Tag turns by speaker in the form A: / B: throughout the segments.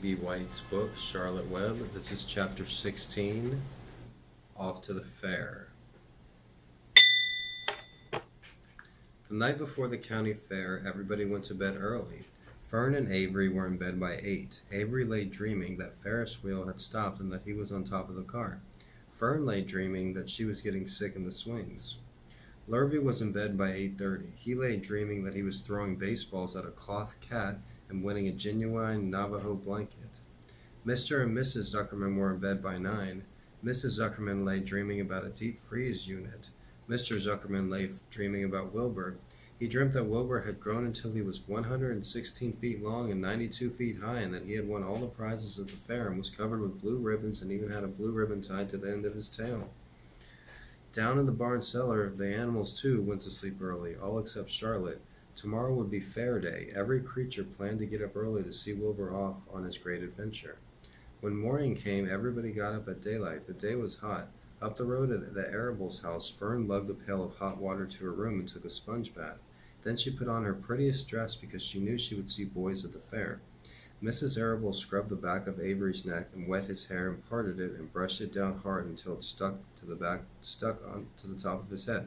A: E.B. White's book, Charlotte Webb. This is chapter 16, Off to the Fair. The night before the county fair, everybody went to bed early. Fern and Avery were in bed by 8. Avery lay dreaming that Ferris wheel had stopped and that he was on top of the car. Fern lay dreaming that she was getting sick in the swings. Lurvy was in bed by 8:30. He lay dreaming that he was throwing baseballs at a cloth cat and winning a genuine Navajo blanket. Mr. and Mrs. Zuckerman were in bed by 9. Mrs. Zuckerman lay dreaming about a deep freeze unit. Mr. Zuckerman lay dreaming about Wilbur. He dreamt that Wilbur had grown until he was 116 feet long and 92 feet high, and that he had won all the prizes at the fair and was covered with blue ribbons and even had a blue ribbon tied to the end of his tail. Down in the barn cellar, the animals too went to sleep early, all except Charlotte. Tomorrow would be fair day. Every creature planned to get up early to see Wilbur off on his great adventure. When morning came, everybody got up at daylight. The day was hot. Up the road at the Arable's house, Fern lugged a pail of hot water to her room and took a sponge bath. Then she put on her prettiest dress because she knew she would see boys at the fair. Mrs. Arable scrubbed the back of Avery's neck and wet his hair and parted it and brushed it down hard until it stuck to the top of his head,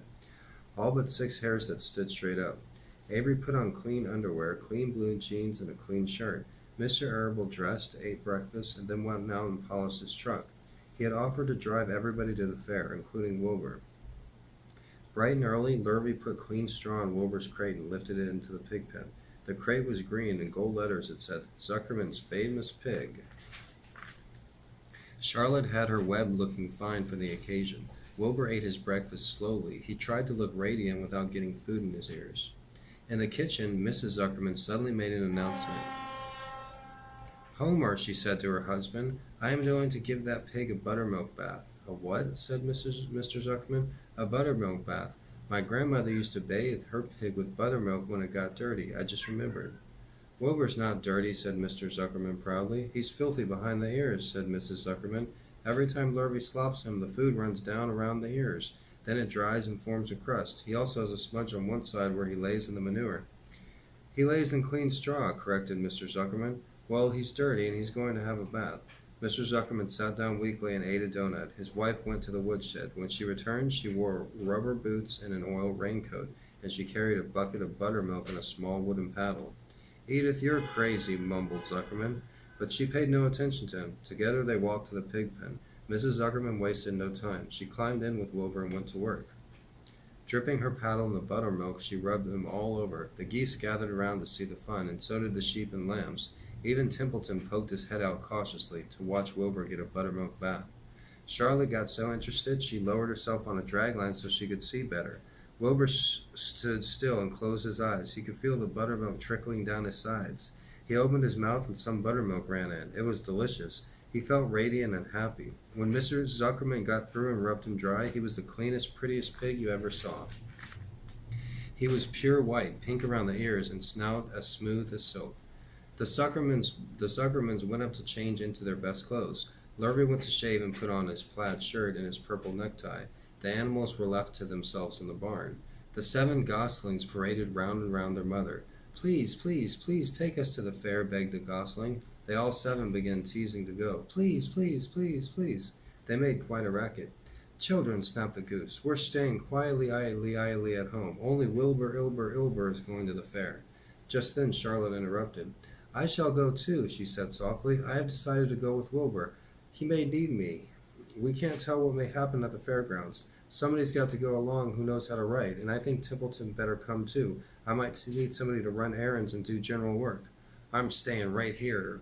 A: all but 6 hairs that stood straight up. Avery put on clean underwear, clean blue jeans, and a clean shirt. Mr. Arable dressed, ate breakfast, and then went out and polished his truck. He had offered to drive everybody to the fair, including Wilbur. Bright and early, Lurvy put clean straw in Wilbur's crate and lifted it into the pig pen. The crate was green. In gold letters it said, "Zuckerman's famous pig." Charlotte had her web looking fine for the occasion. Wilbur ate his breakfast slowly. He tried to look radiant without getting food in his ears. In the kitchen, Mrs. Zuckerman suddenly made an announcement. "Homer," she said to her husband, "I am going to give that pig a buttermilk bath." "A what?" said Mr. Zuckerman. "A buttermilk bath. My grandmother used to bathe her pig with buttermilk when it got dirty. I just remembered." "Wilbur's not dirty," said Mr. Zuckerman proudly. "He's filthy behind the ears," said Mrs. Zuckerman. "Every time Lurvy slops him, the food runs down around the ears. Then it dries and forms a crust. He also has a smudge on one side where he lays in the manure." "He lays in clean straw," corrected Mr. Zuckerman. "Well, he's dirty, and he's going to have a bath." Mr. Zuckerman sat down weakly and ate a donut. His wife went to the woodshed. When she returned, she wore rubber boots and an oil raincoat, and she carried a bucket of buttermilk and a small wooden paddle. "Edith, you're crazy," mumbled Zuckerman, but she paid no attention to him. Together they walked to the pig pen. Mrs. Zuckerman wasted no time. She climbed in with Wilbur and went to work. Dripping her paddle in the buttermilk, she rubbed them all over. The geese gathered around to see the fun, and so did the sheep and lambs. Even Templeton poked his head out cautiously to watch Wilbur get a buttermilk bath. Charlotte got so interested she lowered herself on a dragline so she could see better. Wilbur stood still and closed his eyes. He could feel the buttermilk trickling down his sides. He opened his mouth and some buttermilk ran in. It was delicious. He felt radiant and happy. When Mr. Zuckerman got through and rubbed him dry, he was the cleanest, prettiest pig you ever saw. He was pure white, pink around the ears, and snout as smooth as silk. The Zuckermans went up to change into their best clothes. Lurvy went to shave and put on his plaid shirt and his purple necktie. The animals were left to themselves in the barn. The 7 goslings paraded round and round their mother. "Please, please, please take us to the fair," begged the gosling. They all 7 began teasing to go. "Please, please, please, please." They made quite a racket. "Children," snapped the goose, "we're staying quietly, idly at home. Only Wilbur is going to the fair." Just then Charlotte interrupted. "I shall go too," she said softly. "I have decided to go with Wilbur. He may need me. We can't tell what may happen at the fairgrounds. Somebody's got to go along who knows how to write, and I think Templeton better come too. I might need somebody to run errands and do general work." "I'm staying right here,"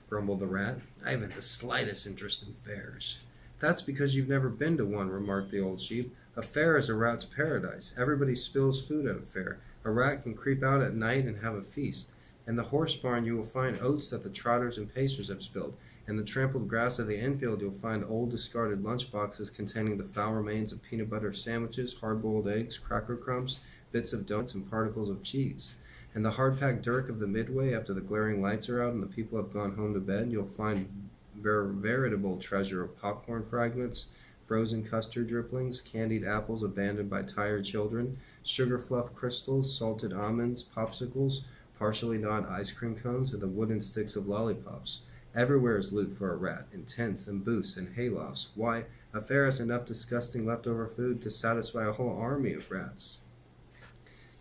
A: grumbled the rat. "I haven't the slightest interest in fairs." "That's because you've never been to one," remarked the old sheep. "A fair is a rat's paradise. Everybody spills food at a fair. A rat can creep out at night and have a feast. In the horse barn you will find oats that the trotters and pacers have spilled. In the trampled grass of the infield you'll find old discarded lunch boxes containing the foul remains of peanut butter sandwiches, hard-boiled eggs, cracker crumbs, bits of donuts, and particles of cheese. In the hard-packed dirt of the midway, after the glaring lights are out and the people have gone home to bed, you'll find veritable treasure of popcorn fragments, frozen custard drippings, candied apples abandoned by tired children, sugar fluff crystals, salted almonds, popsicles, partially gnawed ice cream cones, and the wooden sticks of lollipops. Everywhere is loot for a rat, in tents and booths and haylofts. Why, a fair has enough disgusting leftover food to satisfy a whole army of rats.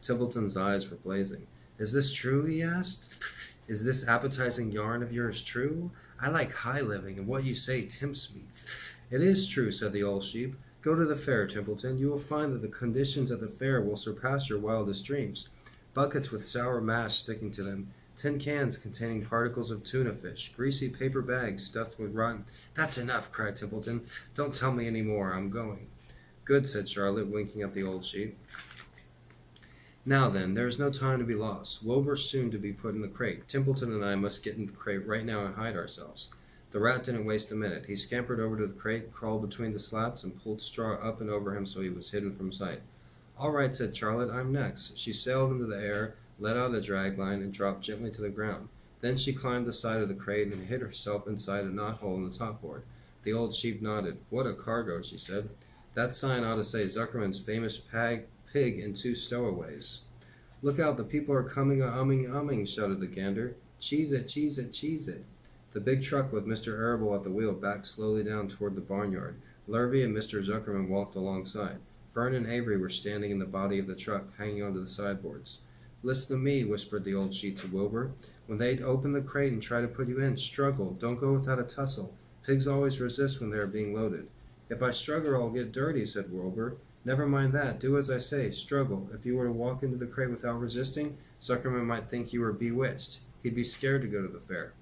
A: Templeton's eyes were blazing. Is this true? He asked. Is this appetizing yarn of yours true? I like high living, and what you say tempts me. It is true, said the old sheep. Go to the fair, Templeton. You will find that the conditions at the fair will surpass your wildest dreams. Buckets with sour mash sticking to them, tin cans containing particles of tuna fish, greasy paper bags stuffed with rotten... That's enough, cried Templeton. Don't tell me any more. I'm going. Good, said Charlotte, winking at the old sheep. Now then, there is no time to be lost. Wilbur's soon to be put in the crate. Templeton and I must get in the crate right now and hide ourselves. The rat didn't waste a minute. He scampered over to the crate, crawled between the slats, and pulled straw up and over him so he was hidden from sight. All right, said Charlotte, I'm next. She sailed into the air, let out a drag line, and dropped gently to the ground. Then she climbed the side of the crate and hid herself inside a knothole in the topboard. The old sheep nodded. What a cargo, she said. That sign ought to say Zuckerman's famous pig and 2 stowaways. Look out, the people are coming a-umming, shouted the gander. Cheese it, cheese it, cheese it. The big truck with Mr. Arable at the wheel backed slowly down toward the barnyard. Lurvy and Mr. Zuckerman walked alongside. Fern and Avery were standing in the body of the truck, hanging onto the sideboards. Listen to me, whispered the old sheep to Wilbur. When they open the crate and try to put you in, struggle. Don't go without a tussle. Pigs always resist when they are being loaded. If I struggle, I'll get dirty, said Wilbur. Never mind that. Do as I say. Struggle. If you were to walk into the crate without resisting, Zuckerman might think you were bewitched. He'd be scared to go to the fair.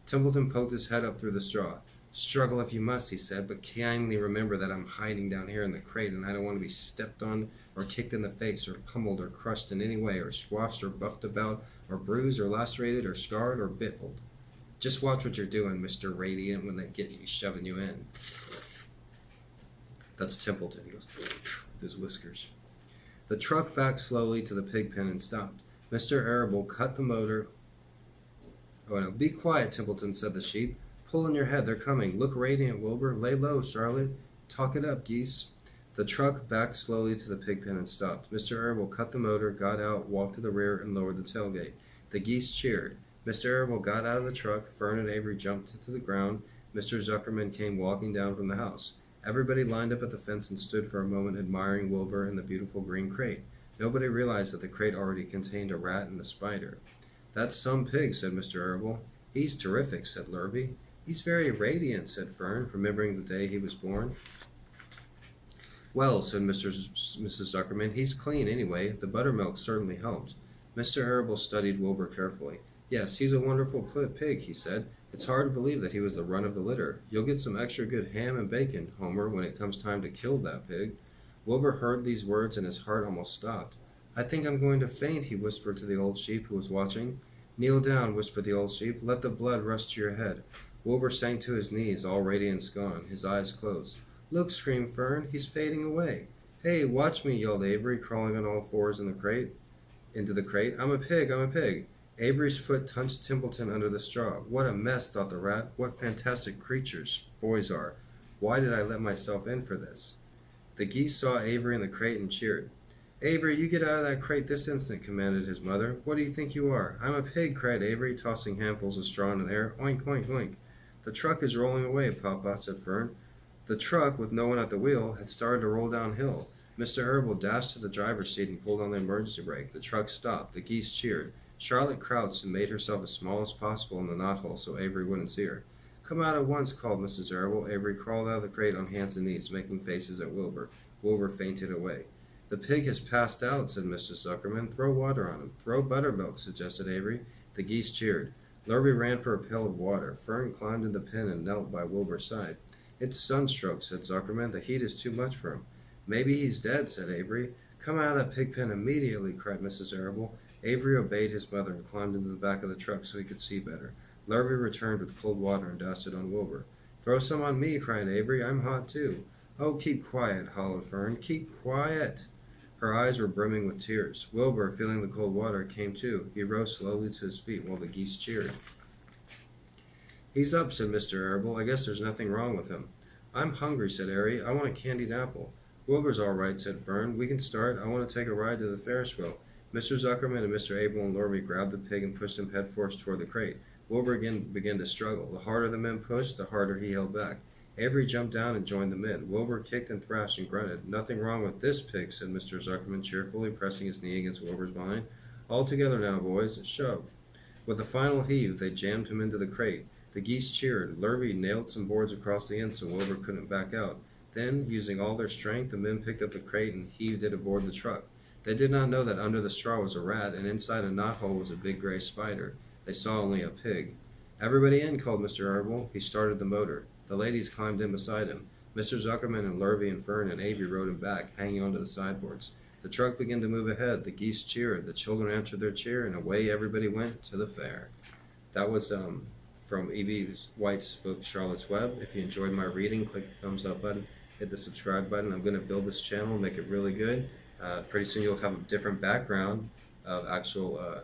A: Templeton poked his head up through the straw. Struggle if you must, he said, but kindly remember that I'm hiding down here in the crate and I don't want to be stepped on or kicked in the face or pummeled or crushed in any way or squashed or buffed about or bruised or lacerated or scarred or biffled. Just watch what you're doing, Mr. Radiant, when they get me shoving you in. That's Templeton, he goes, with his whiskers. The truck backed slowly to the pig pen and stopped. Mr. Arable cut the motor. Oh no, be quiet, Templeton, said the sheep. Pull in your head, they're coming. Look radiant, Wilbur. Lay low, Charlotte. Talk it up, geese. The truck backed slowly to the pig pen and stopped. Mr. Arable cut the motor, got out, walked to the rear, and lowered the tailgate. The geese cheered. Mr. Arable got out of the truck. Fern and Avery jumped to the ground. Mr. Zuckerman came walking down from the house. Everybody lined up at the fence and stood for a moment admiring Wilbur and the beautiful green crate. Nobody realized that the crate already contained a rat and a spider. That's some pig, said Mr. Arable. He's terrific, said Lurvy. He's very radiant, said Fern, remembering the day he was born. Well, said Mrs. Zuckerman, he's clean anyway. The buttermilk certainly helped. Mr. Arable studied Wilbur carefully. Yes, he's a wonderful pig, he said. It's hard to believe that he was the run of the litter. You'll get some extra good ham and bacon, Homer, when it comes time to kill that pig. Wilbur heard these words and his heart almost stopped. I think I'm going to faint, he whispered to the old sheep who was watching. Kneel down, whispered the old sheep. Let the blood rush to your head. Wilbur sank to his knees, all radiance gone, his eyes closed. Look, screamed Fern, he's fading away. Hey, watch me, yelled Avery, crawling on all fours into the crate. I'm a pig, I'm a pig. Avery's foot touched Templeton under the straw. What a mess, thought the rat. What fantastic creatures boys are. Why did I let myself in for this? The geese saw Avery in the crate and cheered. Avery, you get out of that crate this instant, commanded his mother. What do you think you are? I'm a pig, cried Avery, tossing handfuls of straw in the air. Oink, oink, oink. The truck is rolling away, Papa, said Fern. The truck, with no one at the wheel, had started to roll downhill. Mr. Arable dashed to the driver's seat and pulled on the emergency brake. The truck stopped. The geese cheered. Charlotte crouched and made herself as small as possible in the knothole so Avery wouldn't see her. Come out at once, called Mrs. Arable. Avery crawled out of the crate on hands and knees, making faces at Wilbur. Wilbur fainted away. The pig has passed out, said Mrs. Zuckerman. Throw water on him. Throw buttermilk, suggested Avery. The geese cheered. Lurvy ran for a pail of water. Fern climbed in the pen and knelt by Wilbur's side. It's sunstroke, said Zuckerman. The heat is too much for him. Maybe he's dead, said Avery. Come out of that pig pen immediately, cried Mrs. Arable. Avery obeyed his mother and climbed into the back of the truck so he could see better. Lurvy returned with cold water and dashed it on Wilbur. Throw some on me, cried Avery. I'm hot too. Oh, keep quiet, hollered Fern. Keep quiet. Her eyes were brimming with tears. Wilbur, feeling the cold water, came to. He rose slowly to his feet while the geese cheered. He's up, said Mr. Arable. I guess there's nothing wrong with him. I'm hungry, said Airy. I want a candied apple. Wilbur's all right, said Fern. We can start. I want to take a ride to the Ferris wheel. Mr. Zuckerman and Mr. Abel and Lurvy grabbed the pig and pushed him headfirst toward the crate. Wilbur again began to struggle. The harder the men pushed, the harder he held back. Avery jumped down and joined the men. Wilbur kicked and thrashed and grunted. "Nothing wrong with this pig," said Mr. Zuckerman cheerfully, pressing his knee against Wilbur's behind. "All together now, boys. Shove." With a final heave, they jammed him into the crate. The geese cheered. Lurvy nailed some boards across the end so Wilbur couldn't back out. Then, using all their strength, the men picked up the crate and heaved it aboard the truck. They did not know that under the straw was a rat, and inside a knothole was a big gray spider. They saw only a pig. "Everybody in," called Mr. Arbel. He started the motor. The ladies climbed in beside him. Mr. Zuckerman and Lurvy and Fern and Avery rode him back, hanging onto the sideboards. The truck began to move ahead. The geese cheered. The children answered their cheer, and away everybody went to the fair. That was from E.B. White's book, Charlotte's Web. If you enjoyed my reading, click the thumbs up button, hit the subscribe button. I'm going to build this channel, make it really good. Pretty soon you'll have a different background of actual,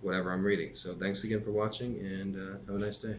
A: whatever I'm reading. So thanks again for watching, and have a nice day.